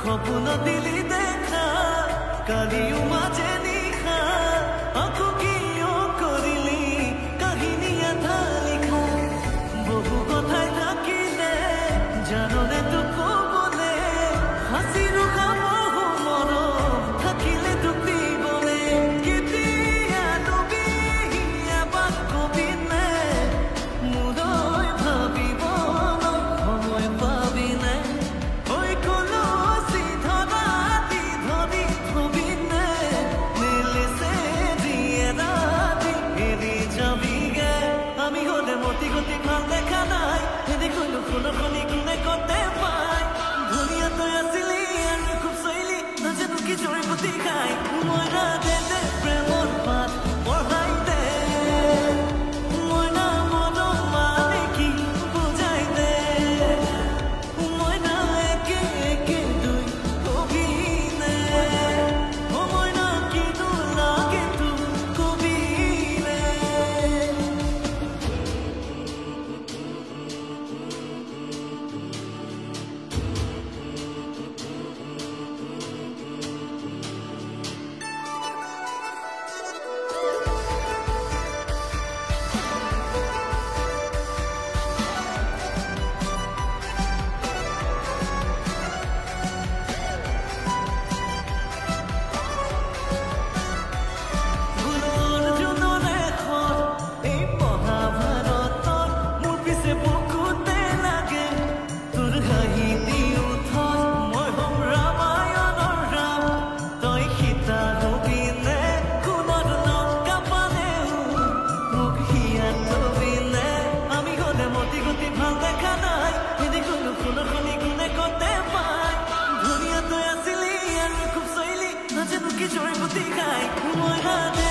সপোন দিলি দেখা কালিও মাজে নিশা আকৌ কিয় কৰিলি কাহিনী এটা লিখা বহু কথাই থাকিলে জাননে তোক কবলে হাসি ৰুকা বহু মৰম থাকিলে তোক দিবলে কেতিয়া নবি এবাৰ কবিনে মুদৈ ভাবিব সময় পাবিনে ঐ কলচি ধৰা দি ধৰি থবিনে মিলিছে দিয়ে ৰাতি এৰি যাবিগে আমি হলে মতি গতি ভাল দেখা নাই এনে কোনো খনি কোনে কতে পায় ধুনীয়া তই আছিলি আৰু খুব চৈলি নাজানো কি জয় গতি খাই মই না দে প্ৰেমৰ পাত পঢ়াই দে মই না মনৰ মানে কি বুজাই দে মই না একে একে দুই কবিনে মই না কিনো লাগে তোক কবিনে গুণৰ জোনৰে এখন এই মহাভাৰতত মোৰ পিছে বুকুতে লাগে তোৰ হাঁহি দি উঠত মই হ'ম ৰামায়ণৰ ৰাম তই সীতা হবিনে কোনত লংকা পালেও মোক হিয়াত থবিনে আমি হ'লে মতি গতি ভাল দেখা নাই এনে কোনো খনি কোনে কতে পায় ধুনীয়া তই আছিলি আৰু খুব চৈলি নাজানো কি জয় গতি খাই মই না দে